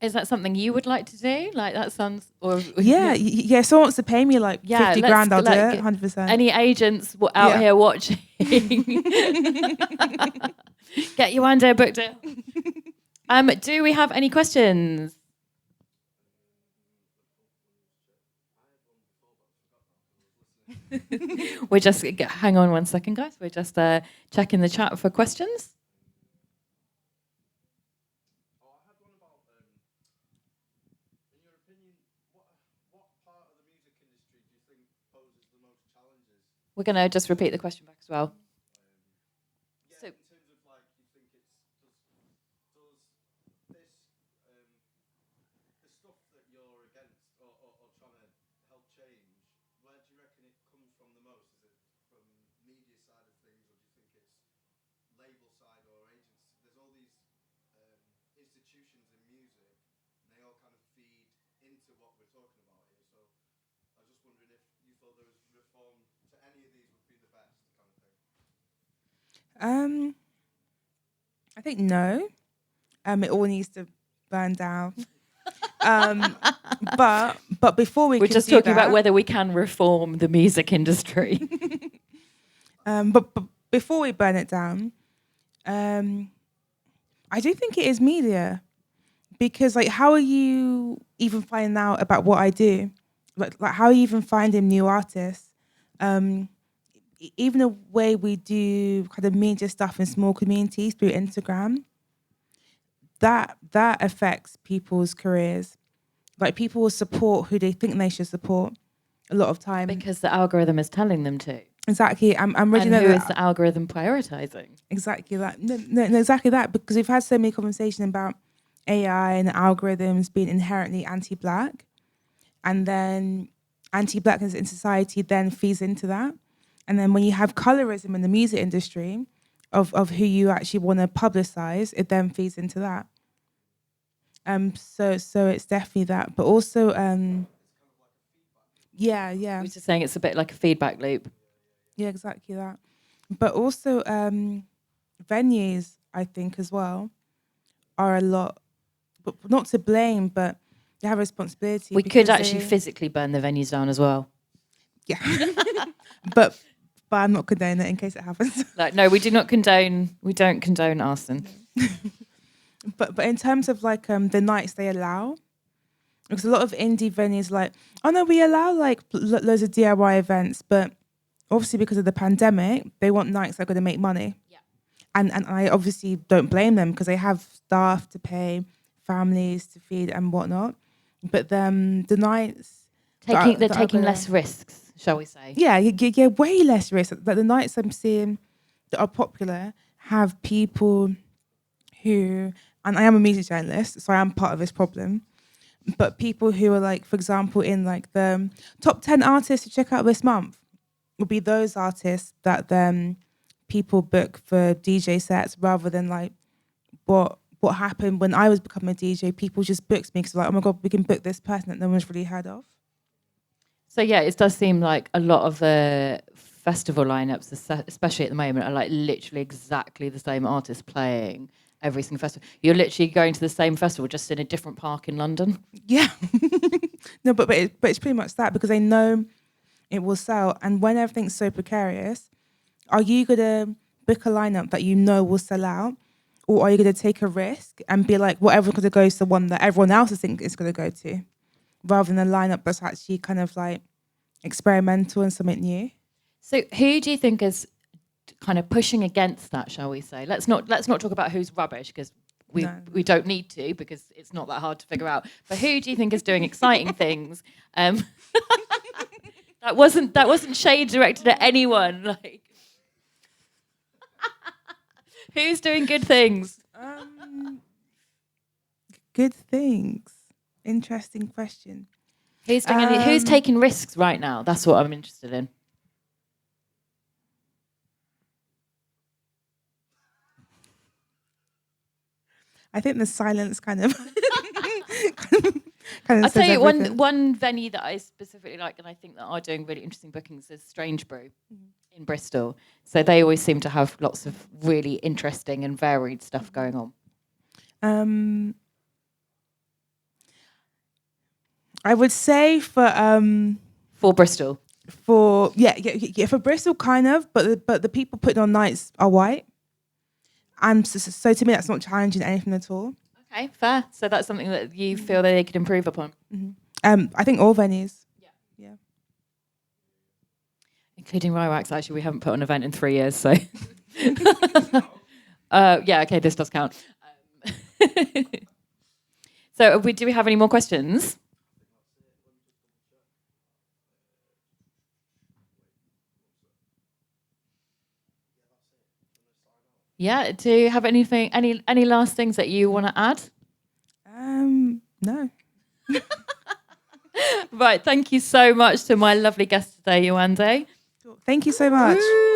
Is that something you would like to do? Like that sounds, or yeah. Someone wants to pay me like 50 grand, I'll do it, 100%. Any agents out here watching? Get Yewande a book deal. Do we have any questions? We're just hang on one second, guys. We're just checking the chat for questions. We're going to just repeat the question back as well. So, in terms of like, you think it's does this the stuff that you're against or trying to help change, where do you reckon it comes from the most? Is it from media side of things, or do you think it's label side or agency? There's all these institutions in music, and they all kind of feed into what we're talking about here. So I was just wondering if you thought there was reform to any of these would be the best kind of thing. I think no. It all needs to burn down. But before we we're just talking about whether we can reform the music industry. But before we burn it down, I do think it is media, because like, how are you even finding out about what I do? Like how are you even finding new artists? Even the way we do kind of media stuff in small communities through Instagram, that affects people's careers. Like people will support who they think they should support a lot of time. Because the algorithm is telling them to. Exactly. I'm ready. And who is the algorithm prioritizing? Exactly that. No, exactly that. Because we've had so many conversations about AI and algorithms being inherently anti-Black. And then anti-Blackness in society then feeds into that. And then when you have colorism in the music industry of who you actually want to publicize, it then feeds into that. So it's definitely that. But also, yeah. I was just saying it's a bit like a feedback loop. Yeah, exactly that. But also venues, I think, as well, are a lot, but not to blame, but they have a responsibility. We could actually physically burn the venues down as well. Yeah. but I'm not condoning it in case it happens. Like, no, we don't condone arson. But in terms of like the nights they allow, because a lot of indie venues like, oh no, we allow like loads of DIY events, but obviously because of the pandemic, they want nights that are going to make money. Yeah. And I obviously don't blame them, because they have staff to pay, families to feed and whatnot. But the nights... They're taking less risks, shall we say. Yeah, way less risk. Like the nights I'm seeing that are popular have people who... And I am a music journalist, so I am part of this problem. But people who are like, for example, in like the top 10 artists to check out this month would be those artists that then people book for DJ sets, rather than like what happened when I was becoming a DJ. People just booked me because like, oh my God, we can book this person that no one's really heard of. So yeah, it does seem like a lot of the festival lineups, especially at the moment, are like literally exactly the same artists playing every single festival. You're literally going to the same festival, just in a different park in London. Yeah. No, but it's pretty much that, because they know it will sell. And when everything's so precarious, are you going to book a lineup that you know will sell out? Or are you going to take a risk and be like, whatever's going to go is the one that everyone else is thinking is going to go to, rather than a lineup that's actually kind of like experimental and something new? So who do you think is kind of pushing against that, shall we say? Let's not talk about who's rubbish, because we don't need to, because it's not that hard to figure out. But who do you think is doing exciting things? That wasn't shade directed at anyone. Like, who's doing good things? Good things. Interesting question. Who's doing who's taking risks right now? That's what I'm interested in. I think the silence kind of I'll tell you everything. one venue that I specifically like, and I think that are doing really interesting bookings, is Strange Brew in Bristol. So they always seem to have lots of really interesting and varied stuff going on. I would say for Bristol. For Bristol, kind of, but the people putting on nights are white, and so to me that's not challenging anything at all. Okay, fair. So that's something that you feel that they could improve upon. I think all venues. Yeah. Including Rye Wax. Actually, we haven't put on an event in 3 years, so. Yeah, okay, this does count. So do we have any more questions? Yeah, do you have anything, any last things that you want to add? No. Right, thank you so much to my lovely guest today, Yewande. Thank you so much. Woo!